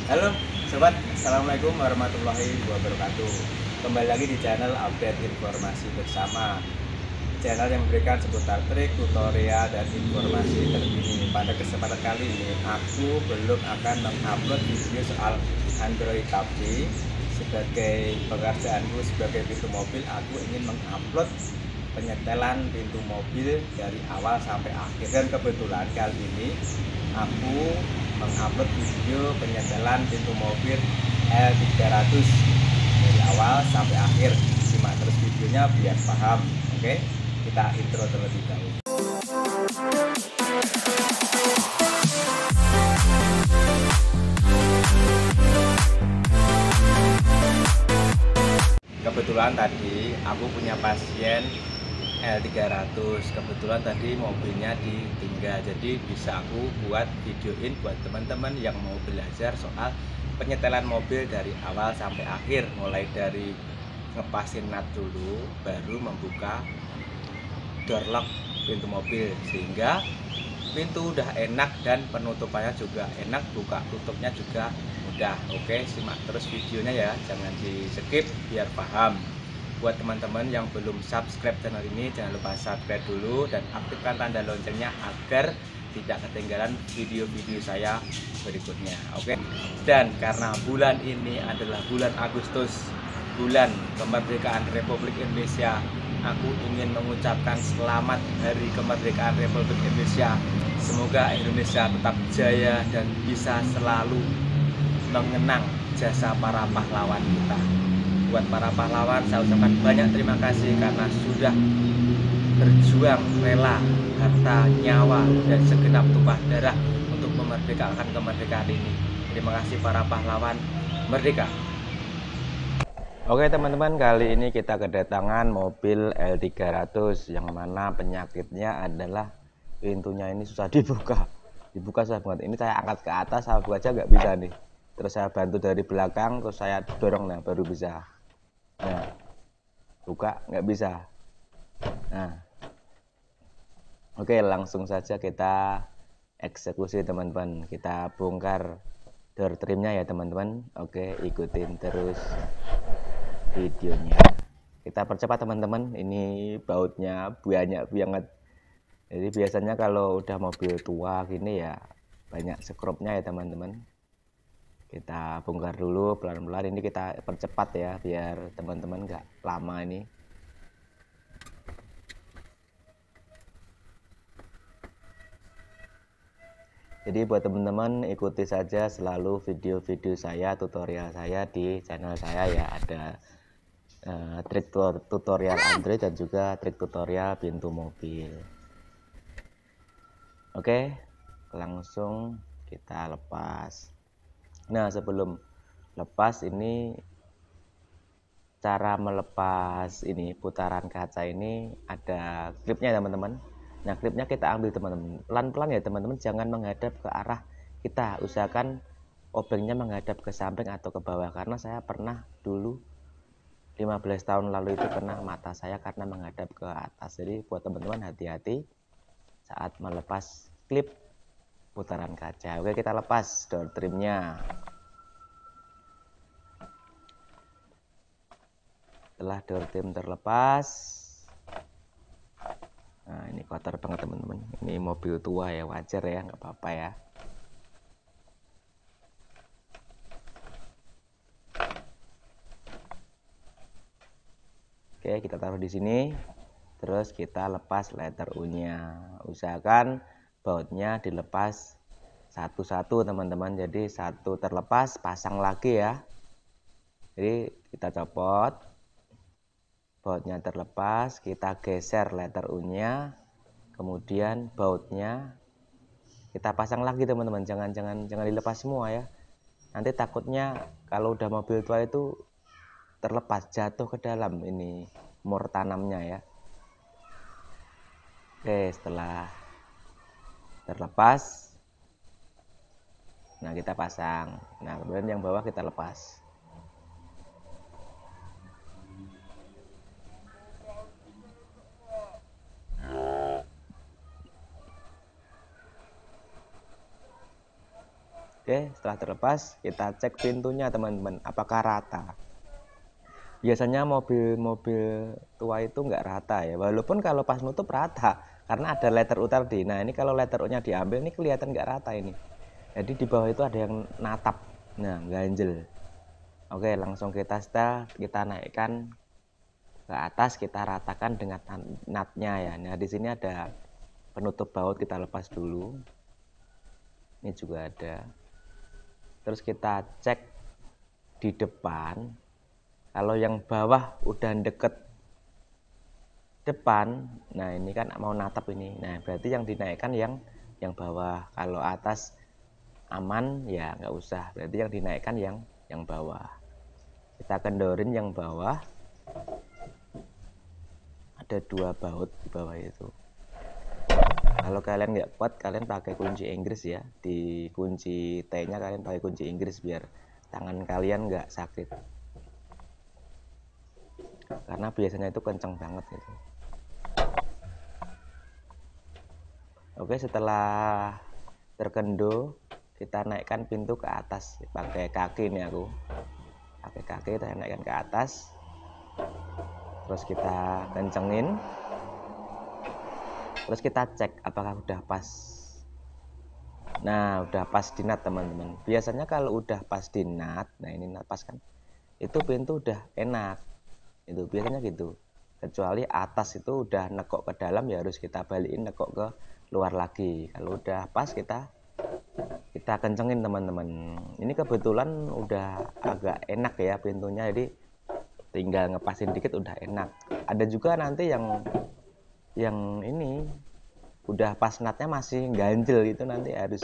Halo sobat, assalamualaikum warahmatullahi wabarakatuh. Kembali lagi di channel update informasi bersama, channel yang memberikan seputar trik, tutorial, dan informasi terkini. Pada kesempatan kali ini aku belum akan mengupload video soal Android, tapi sebagai pekerjaanku sebagai pintu mobil, aku ingin mengupload penyetelan pintu mobil dari awal sampai akhir. Dan kebetulan kali ini aku mengupload video penyetelan pintu mobil L300 dari awal sampai akhir. Simak terus videonya biar paham. Oke, kita intro terlebih dahulu. Kebetulan tadi aku punya pasien L300. Kebetulan tadi mobilnya ditinggal, jadi bisa aku buat videoin buat teman-teman yang mau belajar soal penyetelan mobil dari awal sampai akhir, mulai dari ngepasin nut dulu, baru membuka door lock pintu mobil, sehingga pintu udah enak dan penutupannya juga enak, buka tutupnya juga mudah. Oke, simak terus videonya ya, jangan di skip biar paham. Buat teman-teman yang belum subscribe channel ini, jangan lupa subscribe dulu dan aktifkan tanda loncengnya agar tidak ketinggalan video-video saya berikutnya. Oke. Dan karena bulan ini adalah bulan Agustus, bulan kemerdekaan Republik Indonesia, aku ingin mengucapkan selamat Hari Kemerdekaan Republik Indonesia. Semoga Indonesia tetap jaya dan bisa selalu mengenang jasa para pahlawan kita. Buat para pahlawan, saya ucapkan banyak terima kasih karena sudah berjuang rela harta, nyawa, dan segenap tumpah darah untuk memerdekakan kemerdekaan ini. Terima kasih para pahlawan, merdeka. Oke teman-teman, kali ini kita kedatangan mobil L300 yang mana penyakitnya adalah pintunya ini susah dibuka. Dibuka susah banget. Ini saya angkat ke atas, saya buka aja nggak bisa nih. Terus saya bantu dari belakang, terus saya dorong, nah baru bisa. Nah, buka nggak bisa. Nah, oke, langsung saja kita eksekusi teman-teman. Kita bongkar door trimnya ya teman-teman. Oke, ikutin terus videonya. Kita percepat teman-teman. Ini bautnya banyak banget. Jadi biasanya kalau udah mobil tua gini ya banyak skrupnya ya teman-teman. Kita bongkar dulu pelan-pelan. Ini kita percepat ya biar teman-teman nggak lama ini. Jadi buat teman-teman ikuti saja selalu video-video saya, tutorial saya di channel saya ya. Ada trik tutorial Android dan juga trik tutorial pintu mobil. Oke, langsung kita lepas. Nah, sebelum lepas ini cara melepas ini putaran kaca ini ada klipnya teman-teman. Nah, klipnya kita ambil teman-teman. Pelan-pelan ya teman-teman, jangan menghadap ke arah kita. Usahakan obengnya menghadap ke samping atau ke bawah, karena saya pernah dulu 15 tahun lalu itu kena mata saya karena menghadap ke atas. Jadi buat teman-teman hati-hati saat melepas klip putaran kaca. Oke, kita lepas door trimnya. Setelah door trim terlepas, nah ini kotor banget teman-teman. Ini mobil tua ya, wajar ya, nggak apa-apa ya. Oke, kita taruh di sini. Terus kita lepas letter U-nya. Usahakan bautnya dilepas satu-satu teman-teman. Jadi satu terlepas, pasang lagi ya. Jadi kita copot, bautnya terlepas, kita geser letter U-nya, kemudian bautnya kita pasang lagi teman-teman. Jangan dilepas semua ya. Nanti takutnya kalau udah mobil tua itu terlepas, jatuh ke dalam ini mur tanamnya ya. Oke, setelah terlepas, nah kita pasang. Nah kemudian yang bawah kita lepas. Oke, setelah terlepas kita cek pintunya teman-teman, apakah rata. Biasanya mobil-mobil tua itu nggak rata ya, walaupun kalau pas nutup rata karena ada letter U tadi. Nah ini kalau letter U nya diambil ini kelihatan nggak rata ini, jadi di bawah itu ada yang natap, nah ganjel. Oke, langsung kita naikkan ke atas, kita ratakan dengan natnya ya. Nah di sini ada penutup baut, kita lepas dulu, ini juga ada. Terus kita cek di depan. Kalau yang bawah udah deket depan, nah ini kan mau natap ini, nah berarti yang dinaikkan yang bawah. Kalau atas aman ya nggak usah, berarti yang dinaikkan yang bawah. Kita kendorin yang bawah, ada 2 baut di bawah itu. Kalau kalian nggak kuat, kalian pakai kunci Inggris ya, di kunci T nya kalian pakai kunci Inggris biar tangan kalian nggak sakit, karena biasanya itu kenceng banget gitu. Oke, setelah terkendo kita naikkan pintu ke atas pakai kaki nih, aku pakai kaki kita naikkan ke atas, terus kita kencengin, terus kita cek apakah udah pas. Nah udah pas di nut teman-teman. Biasanya kalau udah pas di nut, nah ini nut pas kan, itu pintu udah enak, itu biasanya gitu. Kecuali atas itu udah nekok ke dalam ya harus kita balikin nekok ke luar lagi. Kalau udah pas kita kencengin teman-teman. Ini kebetulan udah agak enak ya pintunya, jadi tinggal ngepasin dikit udah enak. Ada juga nanti yang ini udah pas nutnya masih ganjel itu, nanti harus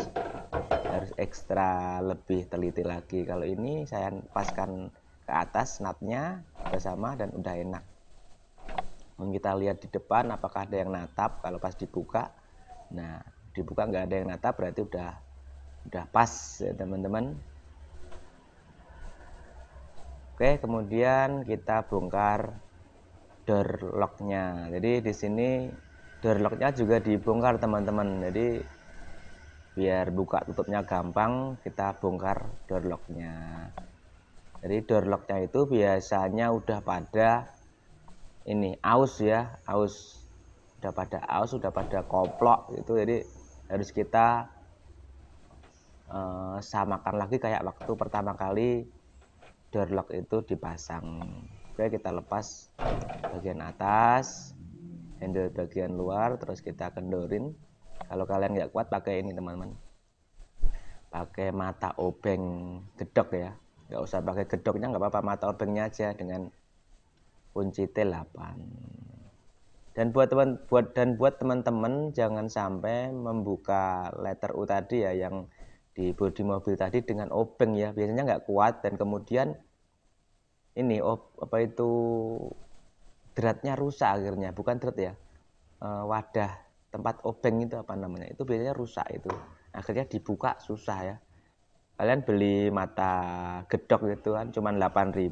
ekstra lebih teliti lagi. Kalau ini saya paskan ke atas nutnya udah sama dan udah enak. Kita lihat di depan apakah ada yang natap. Kalau pas dibuka, nah dibuka nggak ada yang natap, berarti udah pas ya teman-teman. Oke, kemudian kita bongkar door locknya. Jadi di sini door locknya juga dibongkar teman-teman, jadi biar buka tutupnya gampang kita bongkar door locknya. Jadi door locknya itu biasanya udah pada ini aus ya, udah pada koplok gitu, jadi harus kita samakan lagi kayak waktu pertama kali door lock itu dipasang. Oke, kita lepas bagian atas, handle bagian luar, terus kita kendorin. Kalau kalian nggak kuat pakai ini teman-teman, pakai mata obeng gedok ya, nggak usah pakai gedoknya nggak apa-apa, mata obengnya aja dengan kunci T8. Dan buat teman-teman jangan sampai membuka letter U tadi ya, yang di bodi mobil tadi dengan obeng ya, biasanya nggak kuat dan kemudian ini dratnya rusak akhirnya, bukan drat ya, wadah tempat obeng itu apa namanya, itu biasanya rusak, itu akhirnya dibuka susah ya. Kalian beli mata gedok gitu kan cuma 8.000,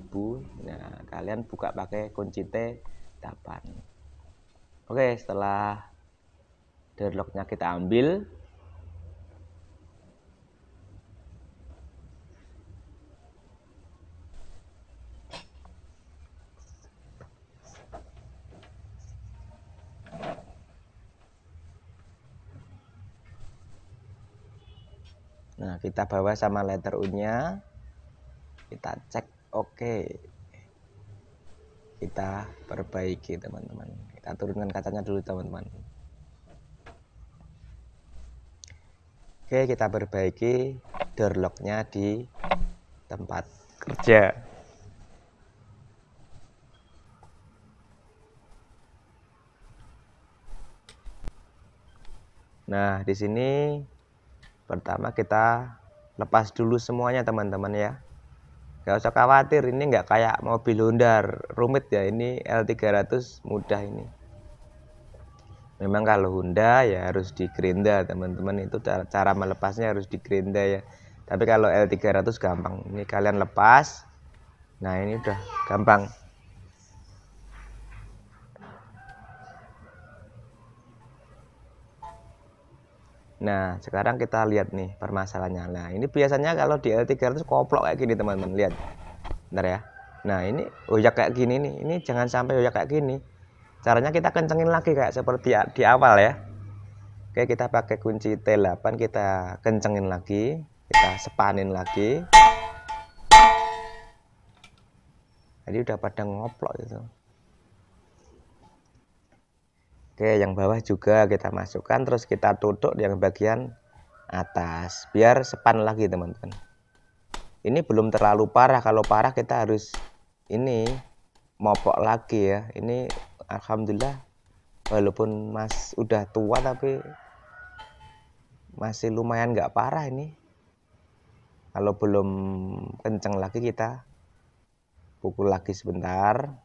nah kalian buka pakai kunci T8. Oke, setelah door locknya kita ambil, nah kita bawa sama letter U nya, kita cek. Oke, kita perbaiki teman-teman, kita turunkan kacanya dulu teman-teman. Oke, kita perbaiki door locknya di tempat kerja. Nah di sini pertama kita lepas dulu semuanya teman-teman ya, nggak usah khawatir, ini nggak kayak mobil Honda rumit ya, ini L300 mudah ini. Memang kalau Honda ya harus di gerinda teman-teman, itu cara melepasnya harus di gerinda ya, tapi kalau L300 gampang, ini kalian lepas, nah ini udah gampang. Nah, sekarang kita lihat nih permasalahannya. Nah, ini biasanya kalau di L300 koplok kayak gini teman-teman, lihat. Bentar ya. Nah, ini hoyak kayak gini nih. Ini jangan sampai hoyak kayak gini. Caranya kita kencengin lagi kayak seperti di awal ya. Oke, kita pakai kunci T8, kita kencengin lagi, kita sepanin lagi. Jadi udah pada ngoplok gitu. Oke, yang bawah juga kita masukkan, terus kita tutup yang bagian atas biar sepan lagi teman-teman. Ini belum terlalu parah, kalau parah kita harus ini mopok lagi ya. Ini alhamdulillah walaupun mas udah tua tapi masih lumayan nggak parah ini. Kalau belum kenceng lagi kita pukul lagi sebentar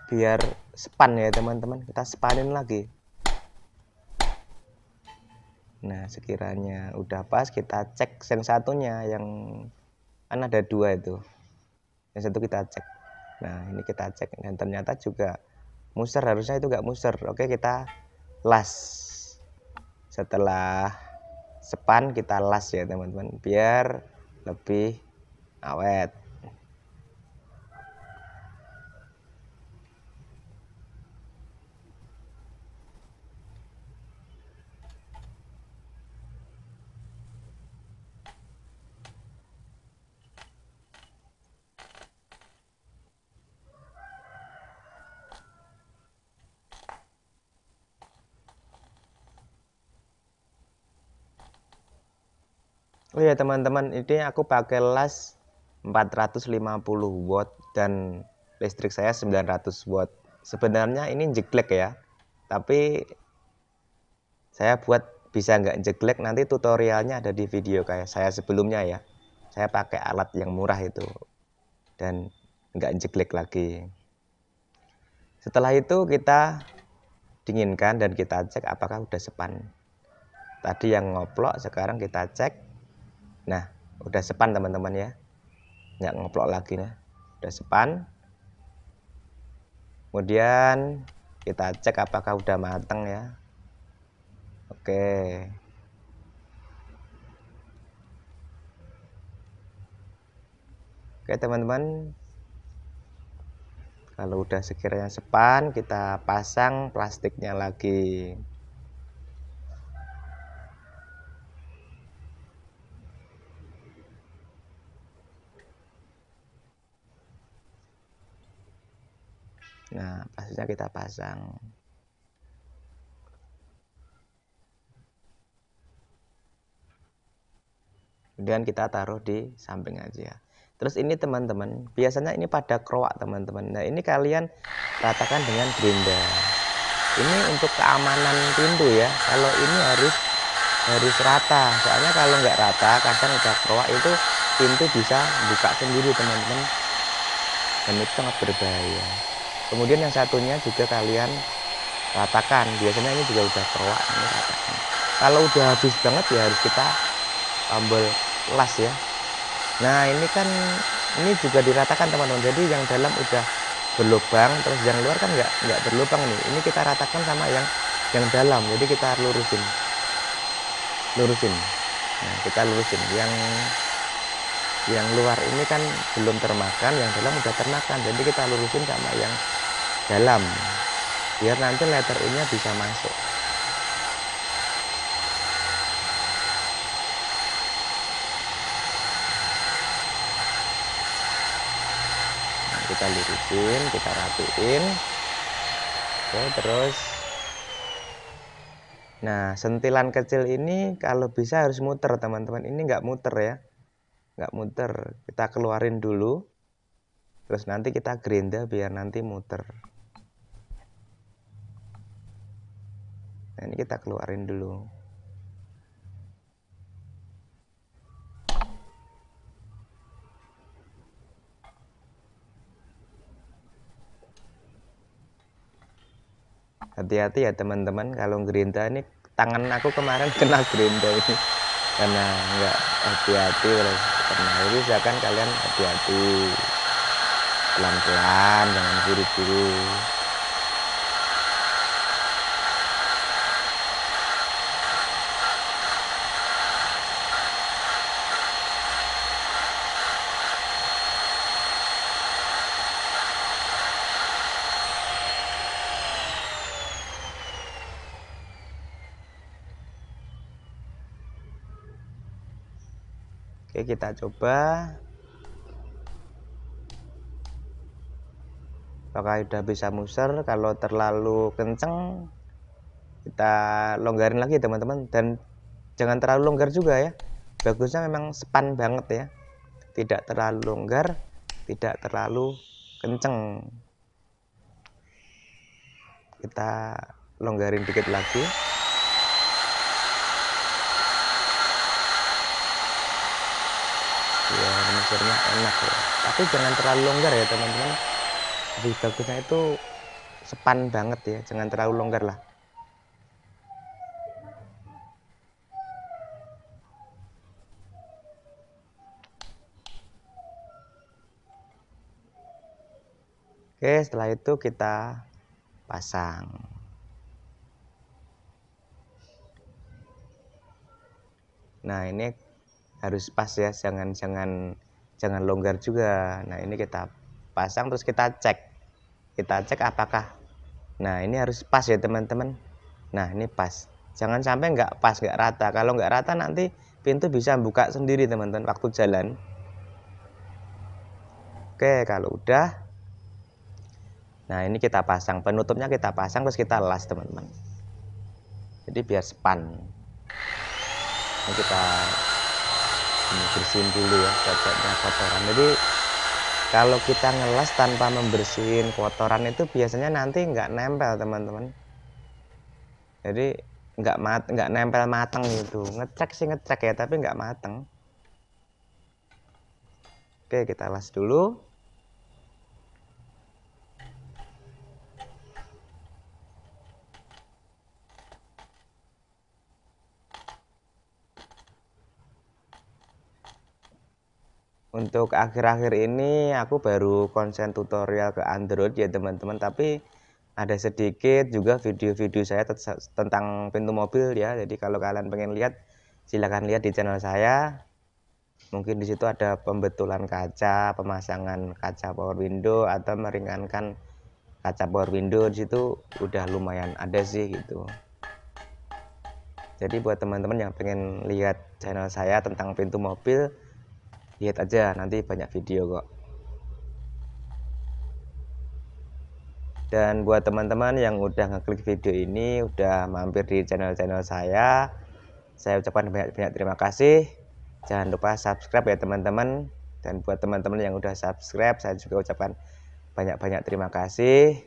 biar sepan ya teman-teman, kita sepanin lagi. Nah, sekiranya udah pas kita cek yang satunya, yang kan ada dua itu, yang satu kita cek. Nah, ini kita cek dan ternyata juga muser, harusnya itu nggak muser. Oke, kita las. Setelah sepan kita las ya teman-teman, biar lebih awet. Oh ya teman-teman, ini aku pakai las 450 watt dan listrik saya 900 watt. Sebenarnya ini jeglek ya, tapi saya buat bisa nggak jeglek, nanti tutorialnya ada di video kayak saya sebelumnya ya. Saya pakai alat yang murah itu dan nggak jeglek lagi. Setelah itu kita dinginkan dan kita cek apakah udah sepan. Tadi yang ngoplok, sekarang kita cek. Nah, udah sepan teman-teman ya, nggak ngoplok lagi nih, udah sepan. Kemudian kita cek apakah udah matang ya. Oke, teman-teman, kalau udah sekiranya sepan, kita pasang plastiknya lagi. Nah, plastiknya kita pasang. Kemudian kita taruh di samping aja. Terus ini teman-teman, biasanya ini pada kroak teman-teman. Nah, ini kalian ratakan dengan gerinda. Ini untuk keamanan pintu ya. Kalau ini harus rata. Soalnya kalau nggak rata, kadang udah kroak itu pintu bisa buka sendiri teman-teman. Dan itu sangat berbahaya. Kemudian yang satunya juga kalian ratakan. Biasanya ini juga udah kroak, ini ratakan. Kalau udah habis banget ya harus kita tambal las ya. Nah, ini kan ini juga diratakan teman-teman. Jadi yang dalam udah berlubang, terus yang luar kan nggak berlubang nih. Ini kita ratakan sama yang dalam. Jadi kita lurusin. Nah, kita lurusin. Yang luar ini kan belum termakan, yang dalam udah termakan. Jadi kita lurusin sama yang dalam. Biar nanti letter I-nya bisa masuk. Kita lurusin, kita rapiin. Oke, terus nah, sentilan kecil ini kalau bisa harus muter teman-teman. Ini nggak muter ya, nggak muter. Kita keluarin dulu, terus nanti kita gerinda biar nanti muter. Nah, ini kita keluarin dulu. Hati-hati ya teman-teman, kalau gerinda ini tangan aku kemarin kena gerinda ini karena nggak hati-hati. Karena ini misalkan kalian hati-hati, pelan-pelan, jangan buru-buru. Oke, kita coba apakah udah bisa muser. Kalau terlalu kenceng kita longgarin lagi teman-teman, dan jangan terlalu longgar juga ya. Bagusnya memang span banget ya, tidak terlalu longgar, tidak terlalu kenceng. Kita longgarin dikit lagi. Ya, musernya enak ya, tapi jangan terlalu longgar ya teman-teman. Lebih bagusnya itu span banget ya, jangan terlalu longgar lah. Oke, setelah itu kita pasang. Nah, ini harus pas ya, jangan longgar juga. Nah, ini kita pasang terus kita cek apakah, nah ini harus pas ya teman-teman. Nah, ini pas, jangan sampai nggak pas, nggak rata. Kalau nggak rata nanti pintu bisa buka sendiri teman-teman waktu jalan. Oke, kalau udah, nah ini kita pasang, penutupnya kita pasang terus kita las teman-teman, jadi biar span. Ini kita bersihin dulu ya ceceknya, kotoran. Jadi kalau kita ngelas tanpa membersihin kotoran itu biasanya nanti nggak nempel teman-teman, jadi nggak nempel mateng gitu. Ngecek sih ngecek ya, tapi nggak mateng. Oke, kita las dulu. Untuk akhir-akhir ini aku baru konsen tutorial ke Android ya teman-teman, tapi ada sedikit juga video-video saya tentang pintu mobil ya. Jadi kalau kalian pengen lihat, silahkan lihat di channel saya. Mungkin di situ ada pembetulan kaca, pemasangan kaca power window, atau meringankan kaca power window. Di situ udah lumayan ada sih gitu. Jadi buat teman-teman yang pengen lihat channel saya tentang pintu mobil, lihat aja, nanti banyak video kok. Dan buat teman-teman yang udah ngeklik video ini, udah mampir di channel-channel saya ucapkan banyak-banyak terima kasih. Jangan lupa subscribe ya teman-teman. Dan buat teman-teman yang udah subscribe, saya juga ucapkan banyak-banyak terima kasih.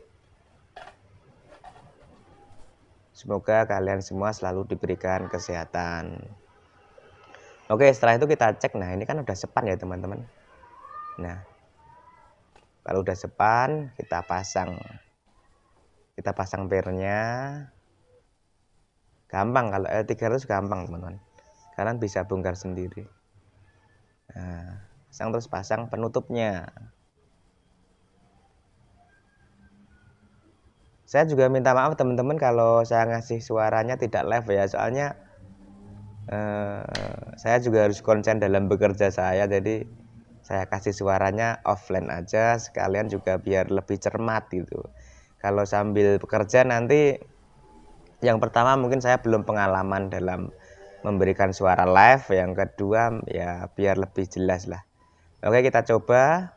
Semoga kalian semua selalu diberikan kesehatan. Oke, setelah itu kita cek. Nah, ini kan udah sepan ya teman-teman. Nah, kalau udah sepan, kita pasang pernya. Gampang, kalau L300 gampang teman-teman, kalian bisa bongkar sendiri. Nah, terus pasang penutupnya. Saya juga minta maaf teman-teman kalau saya ngasih suaranya tidak live ya, soalnya saya juga harus konsen dalam bekerja saya, jadi saya kasih suaranya offline aja, sekalian juga biar lebih cermat gitu. Kalau sambil bekerja nanti, yang pertama mungkin saya belum pengalaman dalam memberikan suara live, yang kedua ya biar lebih jelas lah. Oke, kita coba.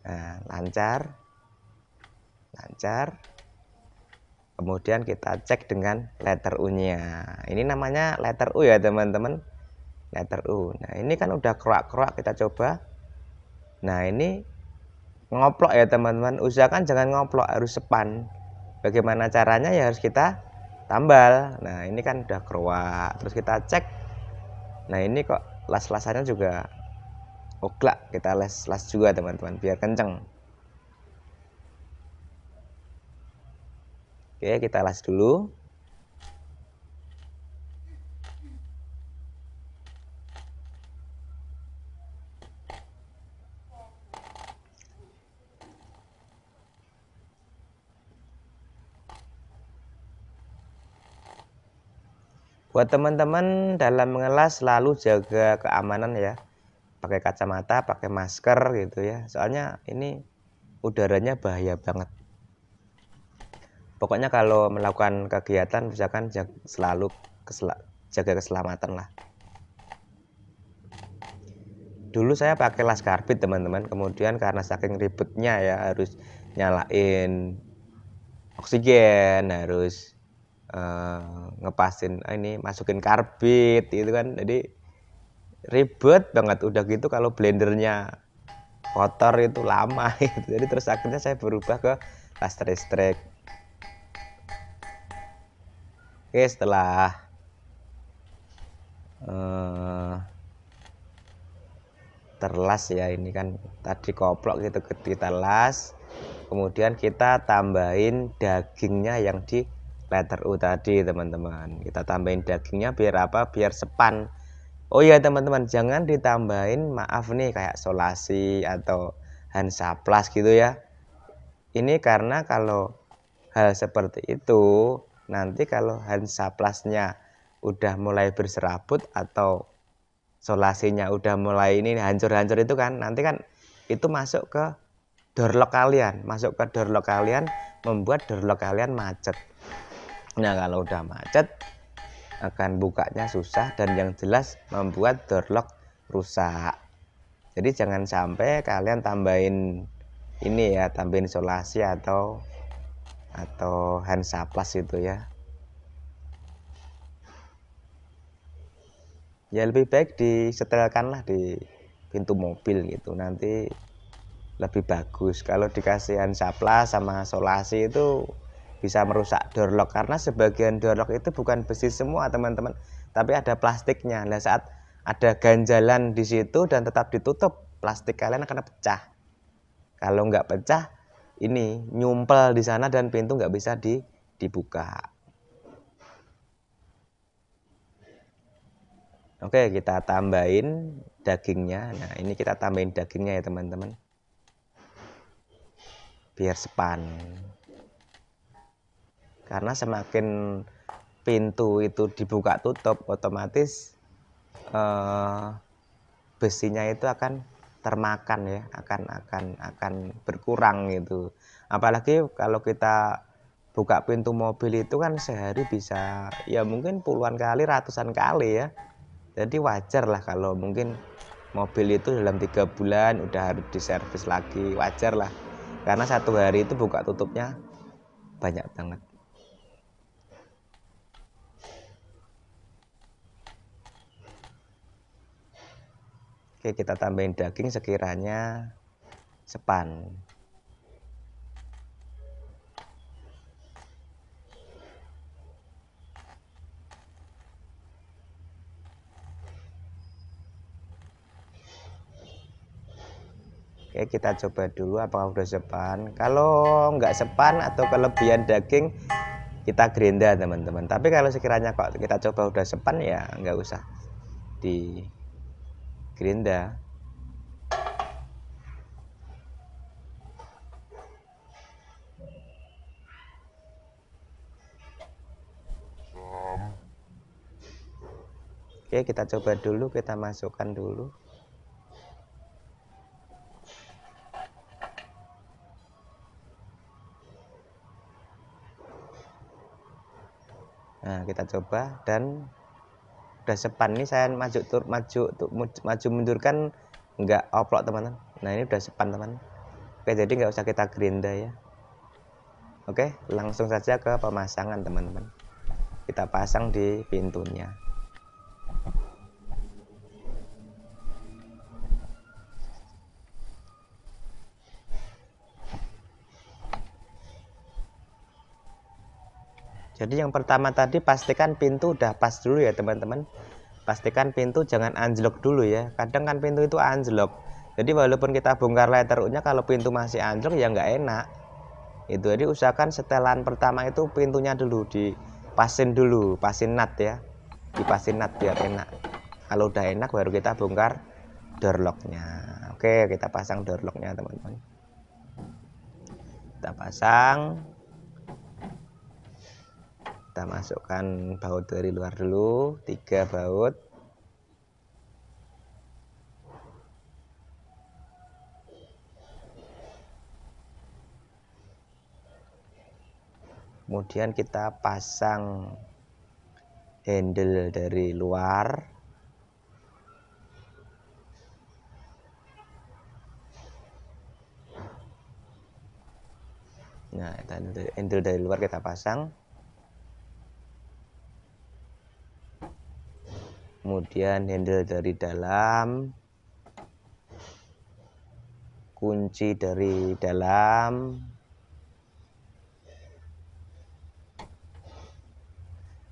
Nah, lancar. Kemudian kita cek dengan letter U-nya. Ini namanya letter U ya teman-teman, letter U. Nah, ini kan udah keruak-keruak, kita coba. Nah, ini ngoplok ya teman-teman, usahakan jangan ngoplok, harus sepan. Bagaimana caranya ya harus kita tambal. Nah, ini kan udah keruak, terus kita cek. Nah, ini kok las-lasannya juga oglak, kita las juga teman-teman biar kenceng. Oke, kita las dulu. Buat teman-teman dalam mengelas selalu jaga keamanan ya, pakai kacamata, pakai masker gitu ya, soalnya ini udaranya bahaya banget. Pokoknya kalau melakukan kegiatan misalkan selalu jaga keselamatan lah. dulu saya pakai las karbit teman-teman, kemudian karena saking ribetnya ya harus nyalain oksigen, harus ngepasin ini masukin karbit itu kan, jadi ribet banget. Udah gitu kalau blendernya kotor itu lama gitu. Jadi terus akhirnya saya berubah ke las listrik. Oke, setelah terlas ya, ini kan tadi koplok gitu kita las, kemudian kita tambahin dagingnya yang di letter U tadi teman-teman. Kita tambahin dagingnya biar apa? Biar sepan. Oh iya teman-teman, jangan ditambahin maaf nih kayak solasi atau Hansaplast gitu ya. Ini karena kalau hal seperti itu, nanti kalau Hansaplastnya udah mulai berserabut atau solasinya udah mulai ini hancur-hancur itu kan, nanti kan itu masuk ke door lock kalian, membuat door lock kalian macet. Nah kalau udah macet akan bukanya susah dan yang jelas membuat door lock rusak. Jadi jangan sampai kalian tambahin ini ya, tambahin solasi atau Hansaplast itu ya. Ya lebih baik disetelkanlah di pintu mobil gitu, nanti lebih bagus. Kalau dikasih Hansaplast sama solasi itu bisa merusak door lock, karena sebagian door lock itu bukan besi semua teman-teman, tapi ada plastiknya. Nah saat ada ganjalan di situ dan tetap ditutup, plastik kalian akan pecah. Kalau nggak pecah, ini nyumpel di sana dan pintu nggak bisa dibuka. Oke, kita tambahin dagingnya. Nah ini kita tambahin dagingnya ya teman-teman, biar sepan. Karena semakin pintu itu dibuka tutup, otomatis besinya itu akan termakan ya, akan berkurang gitu. Apalagi kalau kita buka pintu mobil itu kan sehari bisa ya mungkin puluhan kali, ratusan kali ya. Jadi wajar lah kalau mungkin mobil itu dalam 3 bulan udah harus diservis lagi, wajar lah. Karena satu hari itu buka tutupnya banyak banget. Oke, kita tambahin daging sekiranya sepan. Oke, kita coba dulu apakah udah sepan. Kalau nggak sepan atau kelebihan daging, kita gerinda teman-teman. Tapi kalau sekiranya kok kita coba udah sepan ya nggak usah di gerinda. Oke, kita coba dulu, kita masukkan dulu. Nah, kita coba dan udah sepan. Ini saya maju mundurkan nggak oplok teman-teman. Nah ini udah sepan teman. Oke, jadi nggak usah kita gerinda ya. Oke, langsung saja ke pemasangan teman-teman. Kita pasang di pintunya. Jadi yang pertama tadi pastikan pintu udah pas dulu ya teman-teman. Pastikan pintu jangan anjlok dulu ya. Kadang kan pintu itu anjlok. Jadi walaupun kita bongkar letter U-nya, kalau pintu masih anjlok ya nggak enak. Itu jadi usahakan setelan pertama itu pintunya dulu dipasin dulu, pasin nut ya. Dipasin nut biar enak. Kalau udah enak baru kita bongkar door lock-nya. Oke, kita pasang door lock-nya teman-teman. Kita pasang. Kita masukkan baut dari luar dulu, 3 baut. Kemudian kita pasang handle dari luar. Nah, handle dari luar kita pasang. Kemudian handle dari dalam, kunci dari dalam,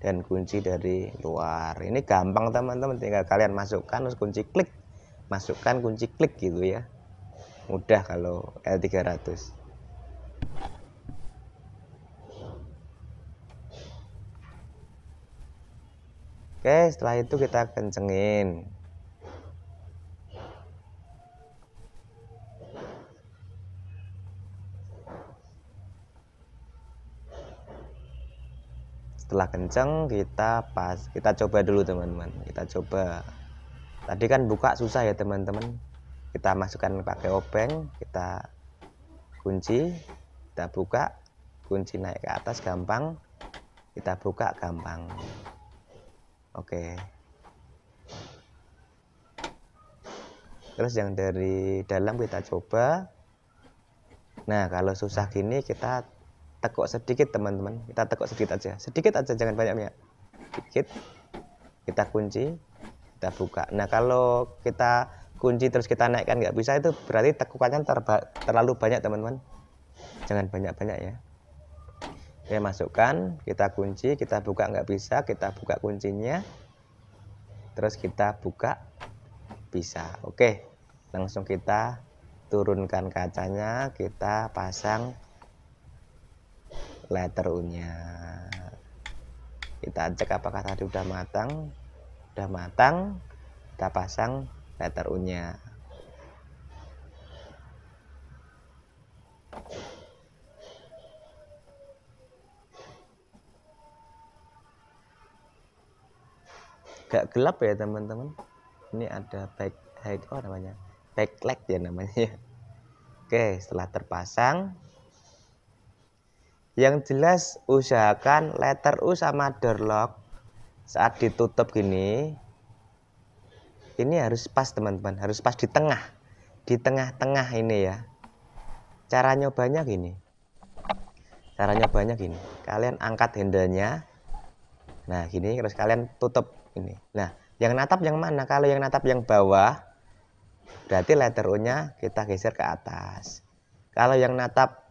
dan kunci dari luar. Ini gampang teman-teman, tinggal kalian masukkan terus kunci klik, masukkan kunci klik gitu ya. Mudah kalau L300. Oke, setelah itu kita kencengin. Setelah kenceng kita coba dulu teman-teman. Kita coba. Tadi kan buka susah ya teman-teman. Kita masukkan pakai obeng, kita kunci, kita buka, kunci naik ke atas gampang, kita buka gampang. Oke. Terus yang dari dalam kita coba. Nah, kalau susah gini kita tekuk sedikit teman-teman. Kita tekuk sedikit aja, jangan banyak-banyak. Sedikit. Kita kunci, kita buka. Nah, kalau kita kunci terus kita naikkan nggak bisa, itu berarti tekukannya terlalu banyak teman-teman. Jangan banyak-banyak ya. Oke, masukkan, kita kunci, kita buka nggak bisa, kita buka kuncinya, terus kita buka bisa. Oke, langsung kita turunkan kacanya, kita pasang letter U-nya. Kita cek apakah tadi udah matang. Udah matang, kita pasang letter U-nya. Gak gelap ya teman-teman. Ini ada backlight ya namanya. Oke, setelah terpasang, yang jelas usahakan letter U sama door lock saat ditutup gini, ini harus pas teman-teman, harus pas di tengah-tengah ini ya. Cara nyobanya gini, kalian angkat handle-nya, nah gini, terus kalian tutup ini. Nah, yang natap yang mana? Kalau yang natap yang bawah, berarti letter U-nya kita geser ke atas. Kalau yang natap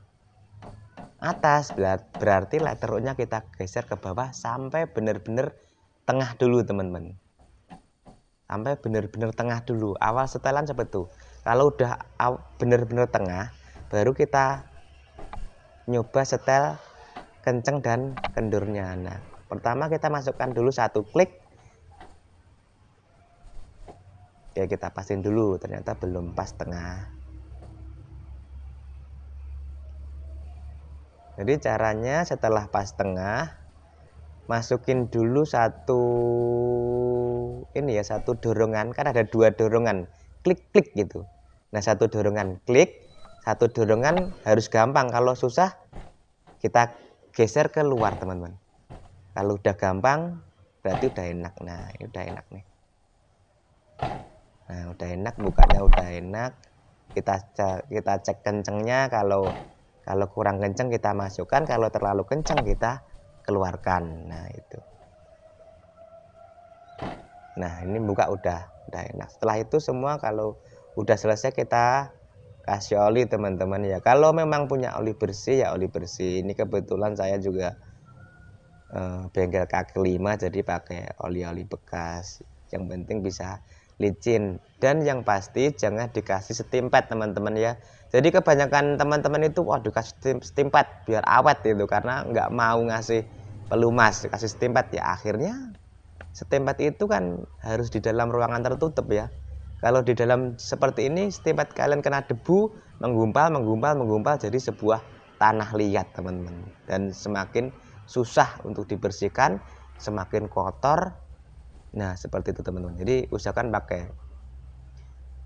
atas, berarti letter U-nya kita geser ke bawah sampai benar-benar tengah dulu teman-teman. Sampai benar-benar tengah dulu. Awal setelan seperti itu. Kalau udah benar-benar tengah, baru kita nyoba setel kenceng dan kendurnya. Nah, pertama kita masukkan dulu satu klik. Oke, kita pasin dulu, ternyata belum pas tengah. Jadi caranya setelah pas tengah, masukin dulu satu dorongan, kan ada dua dorongan, klik gitu. Nah, satu dorongan klik, satu dorongan harus gampang. Kalau susah kita geser ke luar teman-teman. Kalau udah gampang berarti udah enak. Nah, ini udah enak nih. Nah, udah enak, bukanya udah enak. Kita cek kencengnya, kalau kurang kenceng kita masukkan, kalau terlalu kenceng kita keluarkan. Nah, itu. Nah, ini buka udah enak. Setelah itu semua kalau udah selesai kita kasih oli teman-teman ya. Kalau memang punya oli bersih ya oli bersih. Ini kebetulan saya juga bengkel kaki 5, jadi pakai oli-oli bekas. Yang penting bisa licin, dan yang pasti jangan dikasih steam pad teman-teman ya. Jadi kebanyakan teman-teman itu waduh kasih steam pad biar awet gitu, karena nggak mau ngasih pelumas, kasih steam pad ya akhirnya steam pad itu kan harus di dalam ruangan tertutup ya. Kalau di dalam seperti ini steam pad kalian kena debu, menggumpal jadi sebuah tanah liat teman-teman, dan semakin susah untuk dibersihkan, semakin kotor. Nah, seperti itu teman-teman. Jadi usahakan pakai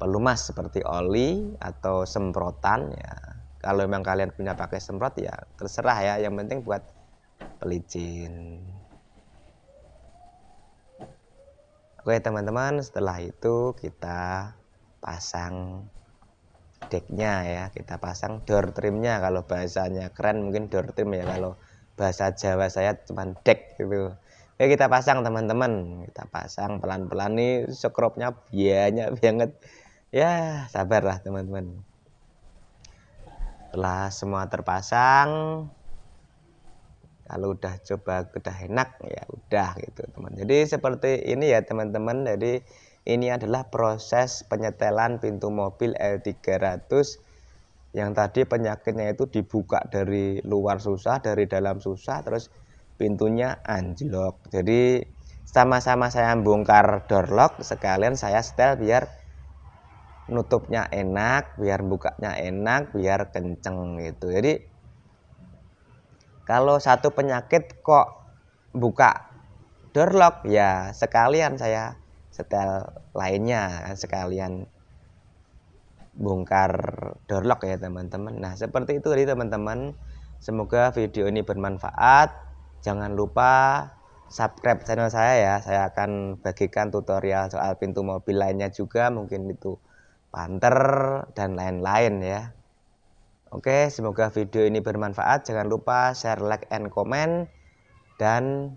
pelumas seperti oli atau semprotan ya. Kalau memang kalian punya pakai semprot ya terserah ya, yang penting buat pelicin. Oke teman-teman, setelah itu kita pasang decknya ya, kita pasang door trimnya, kalau bahasanya keren mungkin door trim ya, kalau bahasa Jawa saya cuman deck gitu. Oke, kita pasang teman-teman, kita pasang pelan-pelan nih, skropnya banyak banget ya, sabarlah teman-teman. Setelah semua terpasang, kalau udah coba udah enak ya udah gitu teman. Jadi seperti ini ya teman-teman. Jadi ini adalah proses penyetelan pintu mobil L300 yang tadi penyakitnya itu dibuka dari luar susah, dari dalam susah, terus pintunya anjlok. Jadi sama-sama saya bongkar door lock, sekalian saya setel biar nutupnya enak, biar bukanya enak, biar kenceng gitu. Jadi kalau satu penyakit kok buka door lock, ya sekalian saya setel lainnya, sekalian bongkar door lock ya teman-teman. Nah seperti itu tadi teman-teman. Semoga video ini bermanfaat. Jangan lupa subscribe channel saya ya. Saya akan bagikan tutorial soal pintu mobil lainnya juga, mungkin itu panter dan lain-lain ya. Oke, semoga video ini bermanfaat. Jangan lupa share, like, and comment. Dan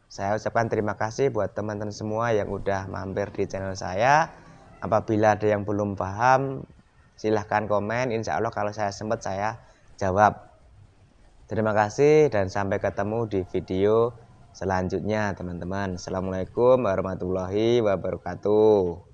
saya ucapkan terima kasih buat teman-teman semua yang udah mampir di channel saya. Apabila ada yang belum paham, silahkan komen. Insya Allah kalau saya sempat saya jawab. Terima kasih dan sampai ketemu di video selanjutnya teman-teman. Assalamualaikum warahmatullahi wabarakatuh.